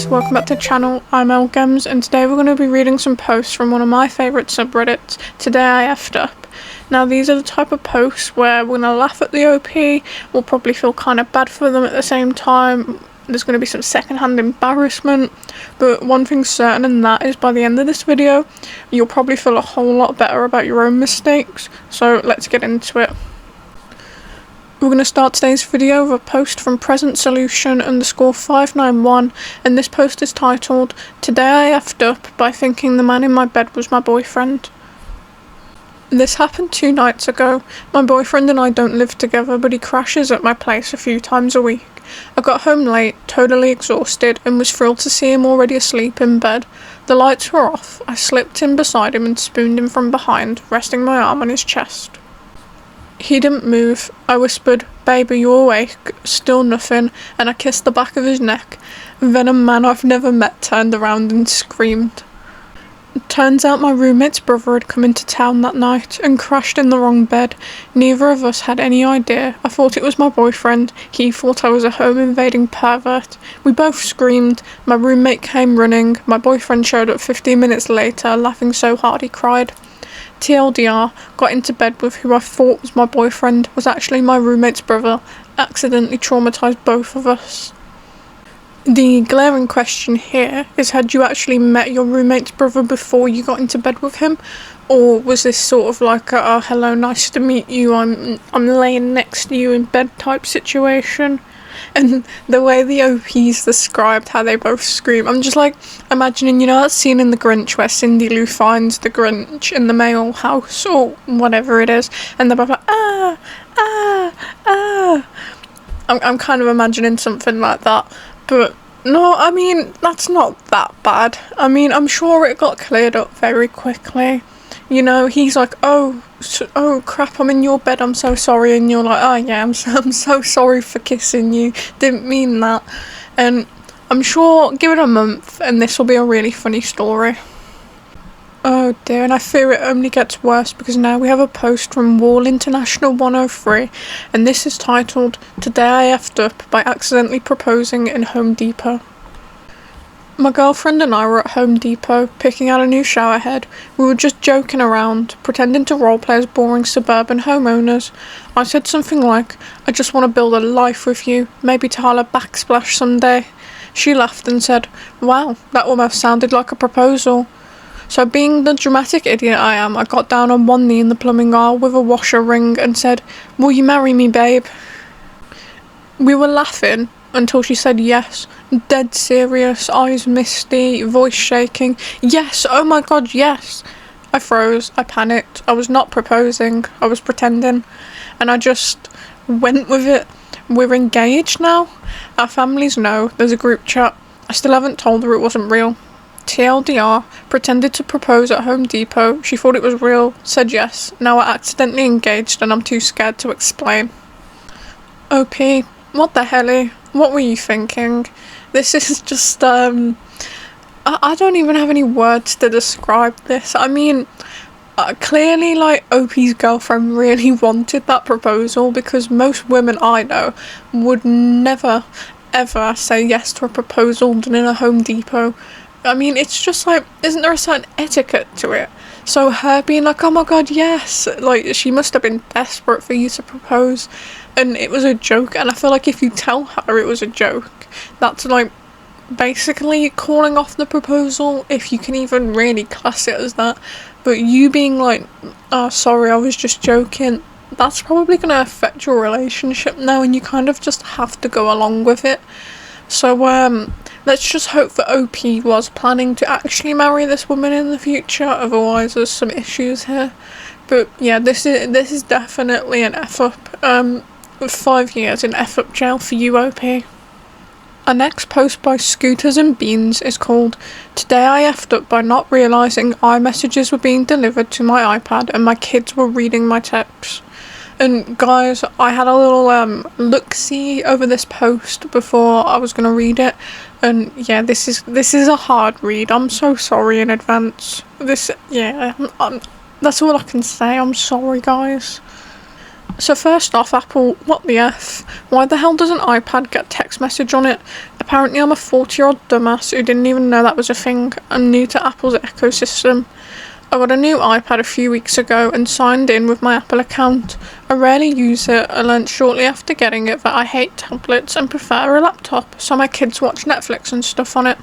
guys, welcome back to the channel. I'm Elgems and today we're going to be reading some posts from one of my favourite subreddits, Today I Effed Up. Now these are the type of posts where we're going to laugh at the OP, we'll probably feel kind of bad for them at the same time, there's going to be some secondhand embarrassment, but one thing's certain and that is by the end of this video, you'll probably feel a whole lot better about your own mistakes, so let's get into it. We're going to start today's video with a post from Present Solution _591 and this post is titled, Today I effed up by thinking the man in my bed was my boyfriend. This happened 2 nights ago. My boyfriend and I don't live together but he crashes at my place a few times a week. I got home late, totally exhausted and was thrilled to see him already asleep in bed. The lights were off, I slipped in beside him and spooned him from behind, resting my arm on his chest. He didn't move. I whispered, "Babe, are you awake?" Still nothing, and I kissed the back of his neck. Then a man I've never met turned around and screamed. Turns out my roommate's brother had come into town that night and crashed in the wrong bed. Neither of us had any idea. I thought it was my boyfriend. He thought I was a home-invading pervert. We both screamed. My roommate came running. My boyfriend showed up 15 minutes later, laughing so hard he cried. TLDR, got into bed with who I thought was my boyfriend, was actually my roommate's brother, accidentally traumatised both of us. The glaring question here is, had you actually met your roommate's brother before you got into bed with him? Or was this sort of like a, oh hello, nice to meet you, I'm laying next to you in bed type situation? And the way the OPs described how they both scream, I'm just like imagining, you know that scene in The Grinch where Cindy Lou finds the Grinch in the mail house or whatever it is, and they're both like, ah, ah, ah. I'm kind of imagining something like that, but no, I mean, that's not that bad. I mean, I'm sure it got cleared up very quickly. You know, he's like, oh crap, I'm in your bed, I'm so sorry, and you're like, oh yeah, I'm so sorry for kissing you, didn't mean that. And I'm sure, give it a month and this will be a really funny story. Oh dear, and I fear it only gets worse because now we have a post from Wall International 103 and this is titled, Today I effed up by accidentally proposing in Home Depot. My girlfriend and I were at Home Depot, picking out a new shower head. We were just joking around, pretending to roleplay as boring suburban homeowners. I said something like, I just want to build a life with you, maybe tile a backsplash someday. She laughed and said, wow, that almost sounded like a proposal. So being the dramatic idiot I am, I got down on one knee in the plumbing aisle with a washer ring and said, will you marry me, babe? We were laughing until she said yes, dead serious, eyes misty, voice shaking. Yes, oh my god, yes. I froze, I panicked, I was not proposing, I was pretending, and I just went with it. We're engaged now. Our families know, there's a group chat. I still haven't told her it wasn't real. TLDR, pretended to propose at Home Depot, she thought it was real, said yes, now we're accidentally engaged and I'm too scared to explain. OP, what the hell? What were you thinking? This is just, I don't even have any words to describe this. I mean, clearly, like, OP's girlfriend really wanted that proposal because most women I know would never, ever say yes to a proposal done in a Home Depot. I mean, it's just like, isn't there a certain etiquette to it? So her being like, oh my god, yes, like, she must have been desperate for you to propose, and it was a joke, and I feel like if you tell her it was a joke, that's like, basically calling off the proposal, if you can even really class it as that. But you being like, oh sorry, I was just joking, that's probably going to affect your relationship now, and you kind of just have to go along with it. So, let's just hope that OP was planning to actually marry this woman in the future, otherwise there's some issues here. But yeah, this is definitely an F-up, 5 years in F-up jail for you, OP. Our next post by Scooters and Beans is called, Today I effed up by not realising iMessages were being delivered to my iPad and my kids were reading my texts. And guys, I had a little look-see over this post before I was going to read it, and yeah, this is a hard read. I'm so sorry in advance. That's all I can say. I'm sorry, guys. So first off, Apple, what the F? Why the hell does an iPad get text message on it? Apparently I'm a 40-year-old dumbass who didn't even know that was a thing. I'm new to Apple's ecosystem. I got a new iPad a few weeks ago and signed in with my Apple account. I rarely use it. I learnt shortly after getting it that I hate tablets and prefer a laptop, so my kids watch Netflix and stuff on it.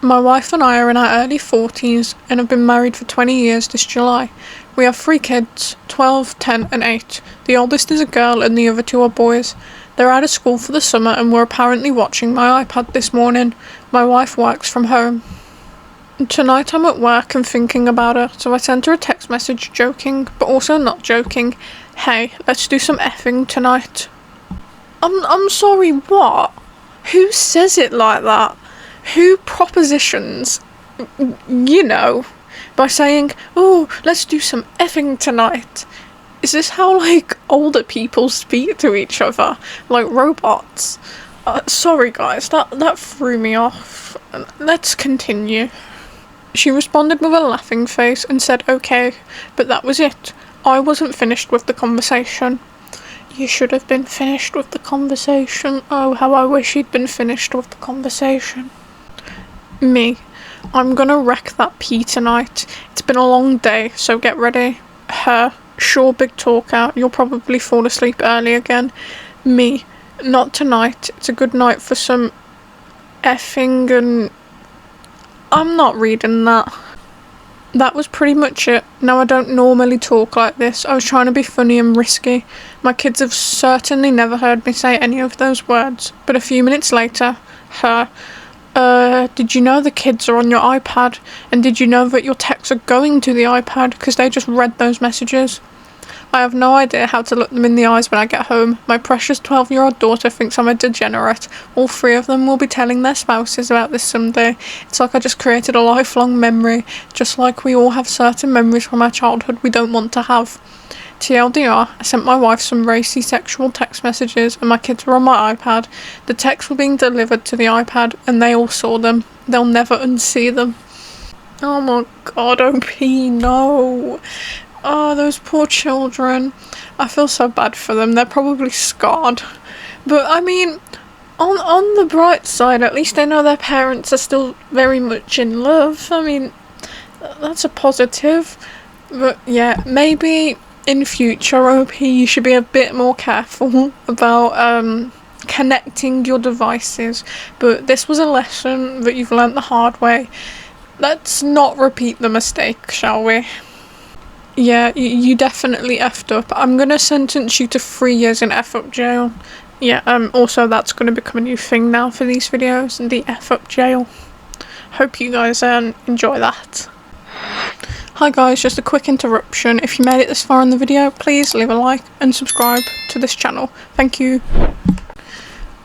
My wife and I are in our early 40s and have been married for 20 years this July. We have 3 kids, 12, 10 and 8. The oldest is a girl and the other 2 are boys. They're out of school for the summer and were apparently watching my iPad this morning. My wife works from home. Tonight I'm at work and thinking about her, so I sent her a text message joking, but also not joking. Hey, let's do some effing tonight. I'm sorry, what? Who says it like that? Who propositions, you know, by saying, oh, let's do some effing tonight? Is this how, like, older people speak to each other? Like robots? Sorry guys, that threw me off. Let's continue. She responded with a laughing face and said okay, but that was it. I wasn't finished with the conversation. You should have been finished with the conversation. Oh, how I wish you'd been finished with the conversation. Me. I'm gonna wreck that pee tonight. It's been a long day, so get ready. Her. Sure, big talker. You'll probably fall asleep early again. Me. Not tonight. It's a good night for some effing and... I'm not reading that. That was pretty much it. Now I don't normally talk like this. I was trying to be funny and risky. My kids have certainly never heard me say any of those words. But a few minutes later, her... did you know the kids are on your iPad? And did you know that your texts are going to the iPad? Because they just read those messages. I have no idea how to look them in the eyes when I get home. My precious 12-year-old daughter thinks I'm a degenerate. All 3 of them will be telling their spouses about this someday. It's like I just created a lifelong memory, just like we all have certain memories from our childhood we don't want to have. TLDR, I sent my wife some racy sexual text messages and my kids were on my iPad. The texts were being delivered to the iPad and they all saw them. They'll never unsee them. Oh my god, OP, no. Oh, those poor children. I feel so bad for them. They're probably scarred. But, I mean, on the bright side, at least they know their parents are still very much in love. I mean, that's a positive. But, yeah, maybe in future, OP, you should be a bit more careful about connecting your devices. But this was a lesson that you've learnt the hard way. Let's not repeat the mistake, shall we? Yeah, you definitely effed up. I'm gonna sentence you to 3 years in F-up jail. Yeah, also that's gonna become a new thing now for these videos, the F-up jail. Hope you guys enjoy that. Hi guys, just a quick interruption. If you made it this far in the video, please leave a like and subscribe to this channel. Thank you.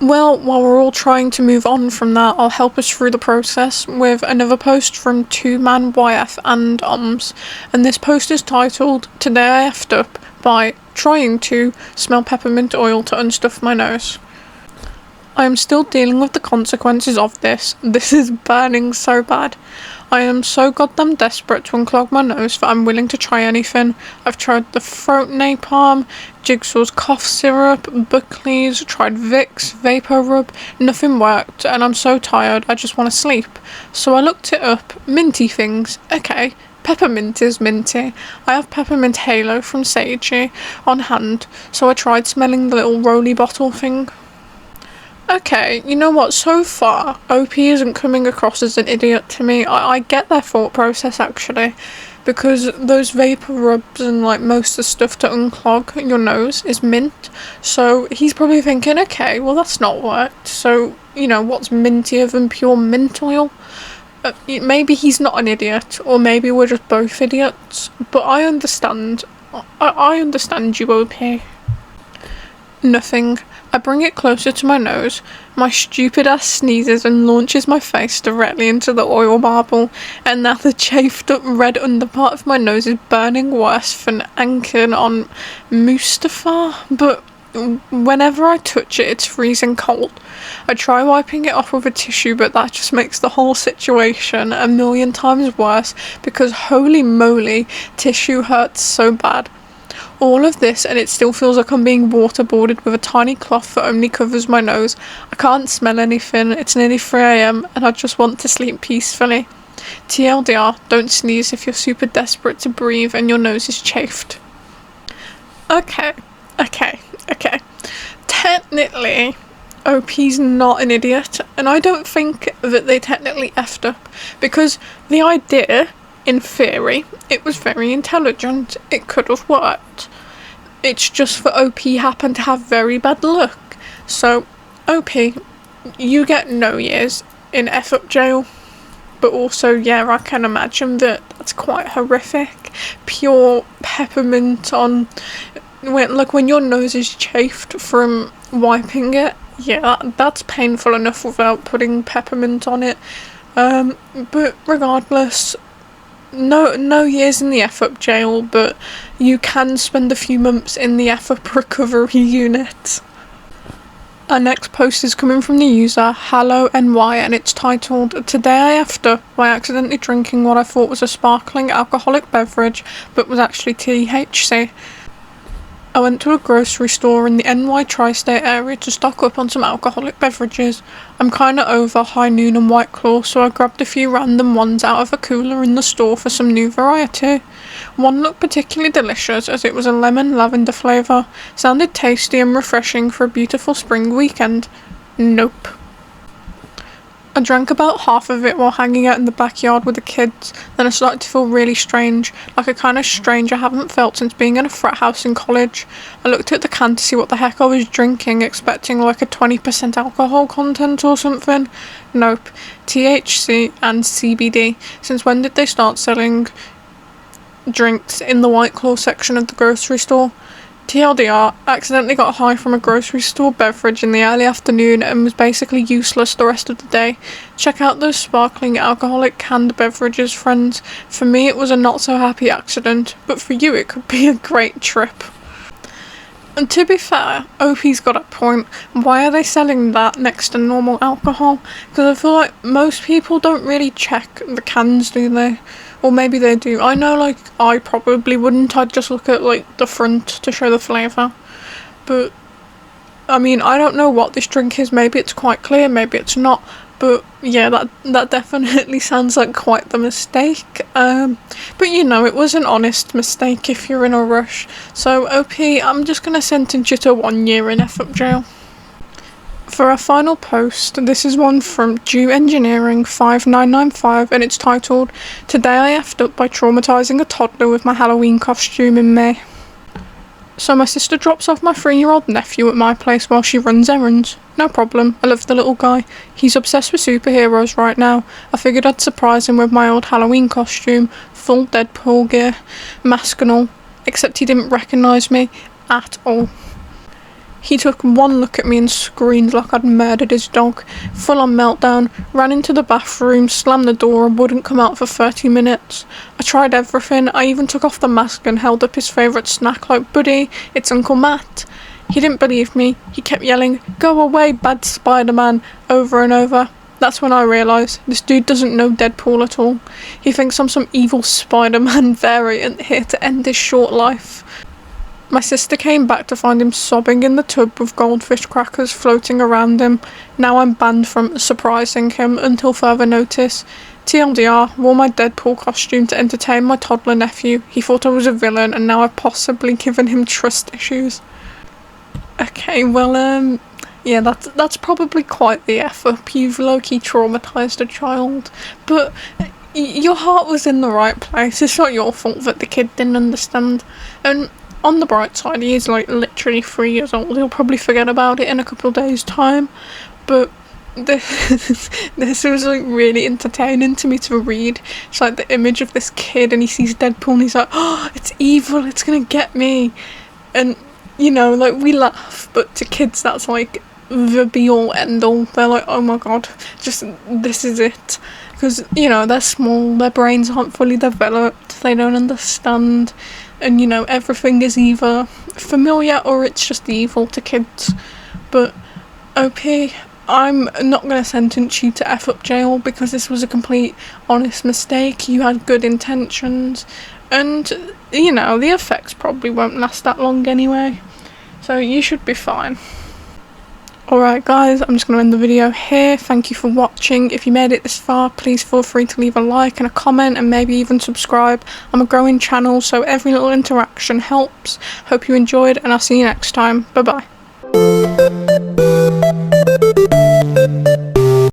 Well, while we're all trying to move on from that, I'll help us through the process with another post from 2Man YF and OMS, and this post is titled, Today I Effed Up, by trying to smell peppermint oil to unstuff my nose. I am still dealing with the consequences of this. This is burning so bad. I am so goddamn desperate to unclog my nose that I'm willing to try anything. I've tried the throat napalm, Jigsaw's cough syrup, Buckley's, tried Vicks, Vapor Rub, nothing worked, and I'm so tired I just want to sleep. So I looked it up, minty things, okay. Peppermint is minty. I have peppermint halo from Seiji on hand, so I tried smelling the little roly bottle thing. Okay, you know what, so far, OP isn't coming across as an idiot to me. I get their thought process actually, because those vapor rubs and like most of the stuff to unclog your nose is mint, so he's probably thinking, okay, well that's not worked, so, you know, what's mintier than pure mint oil? Maybe he's not an idiot, or maybe we're just both idiots, but I understand. I understand you, OP. Nothing. I bring it closer to my nose, my stupid ass sneezes and launches my face directly into the oil marble, and now the chafed up red underpart of my nose is burning worse than anchored on Mustafa, but whenever I touch it, it's freezing cold. I try wiping it off with a tissue, but that just makes the whole situation a million times worse, because holy moly, tissue hurts so bad. All of this and it still feels like I'm being waterboarded with a tiny cloth that only covers my nose. I can't smell anything, it's nearly 3 AM and I just want to sleep peacefully. TLDR, don't sneeze if you're super desperate to breathe and your nose is chafed. Okay. Technically, OP's not an idiot, and I don't think that they technically effed up, because the idea, in theory, it was very intelligent, it could have worked. It's just for OP happened to have very bad luck. So, OP, you get no years in F-up jail. But also, yeah, I can imagine that that's quite horrific. Pure peppermint on... when your nose is chafed from wiping it, yeah, that's painful enough without putting peppermint on it. But regardless, no years in the F-up jail, but you can spend a few months in the F-up recovery unit. Our next post is coming from the user HalloNY and it's titled, "Today I effed up by accidentally drinking what I thought was a sparkling alcoholic beverage but was actually THC. I went to a grocery store in the NY tri-state area to stock up on some alcoholic beverages. I'm kinda over High Noon and White Claw, so I grabbed a few random ones out of a cooler in the store for some new variety. One looked particularly delicious as it was a lemon lavender flavour. Sounded tasty and refreshing for a beautiful spring weekend. Nope. I drank about half of it while hanging out in the backyard with the kids, then I started to feel really strange, like a kind of strange I haven't felt since being in a frat house in college. I looked at the can to see what the heck I was drinking, expecting like a 20% alcohol content or something. Nope. THC and CBD. Since when did they start selling drinks in the White Claw section of the grocery store? TLDR, accidentally got high from a grocery store beverage in the early afternoon and was basically useless the rest of the day. Check out those sparkling alcoholic canned beverages, friends. For me it was a not so happy accident, but for you it could be a great trip." And to be fair, OP's got a point. Why are they selling that next to normal alcohol? Because I feel like most people don't really check the cans, do they? Or maybe they do. I know, like, I probably wouldn't. I'd just look at, like, the front to show the flavour. But, I mean, I don't know what this drink is. Maybe it's quite clear, maybe it's not. But, yeah, that definitely sounds like quite the mistake. But, you know, it was an honest mistake if you're in a rush. So, OP, I'm just gonna sentence you to 1 year in F-up jail. For our final post, this is one from Due Engineering 5995 and it's titled, "Today I effed up by traumatising a toddler with my Halloween costume in May." So my sister drops off my 3-year-old nephew at my place while she runs errands. No problem, I love the little guy. He's obsessed with superheroes right now. I figured I'd surprise him with my old Halloween costume, full Deadpool gear, mask and all, except he didn't recognise me at all. He took one look at me and screamed like I'd murdered his dog. Full on meltdown, ran into the bathroom, slammed the door and wouldn't come out for 30 minutes. I tried everything, I even took off the mask and held up his favourite snack like, "Buddy, it's Uncle Matt." He didn't believe me, he kept yelling, "Go away, bad Spider-Man," over and over. That's when I realised this dude doesn't know Deadpool at all. He thinks I'm some evil Spider-Man variant here to end his short life. My sister came back to find him sobbing in the tub with goldfish crackers floating around him. Now I'm banned from surprising him until further notice. TLDR, wore my Deadpool costume to entertain my toddler nephew. He thought I was a villain and now I've possibly given him trust issues. Okay, well, yeah, that's probably quite the F-up. You've low-key traumatised a child. But your heart was in the right place. It's not your fault that the kid didn't understand. And on the bright side, he is like literally 3 years old. He'll probably forget about it in a couple of days' time. But this was like really entertaining to me to read. It's like the image of this kid and he sees Deadpool and he's like, "Oh, it's evil, it's gonna get me." And, you know, like we laugh, but to kids that's like the be-all end-all. They're like, "Oh my god, just this is it." Because, you know, they're small, their brains aren't fully developed, they don't understand. And, you know, everything is either familiar or it's just evil to kids. But, OP, I'm not going to sentence you to F-up jail because this was a complete honest mistake. You had good intentions. And, you know, the effects probably won't last that long anyway, so you should be fine. Alright guys, I'm just going to end the video here. Thank you for watching. If you made it this far, please feel free to leave a like and a comment and maybe even subscribe. I'm a growing channel, so every little interaction helps. Hope you enjoyed, and I'll see you next time. Bye bye.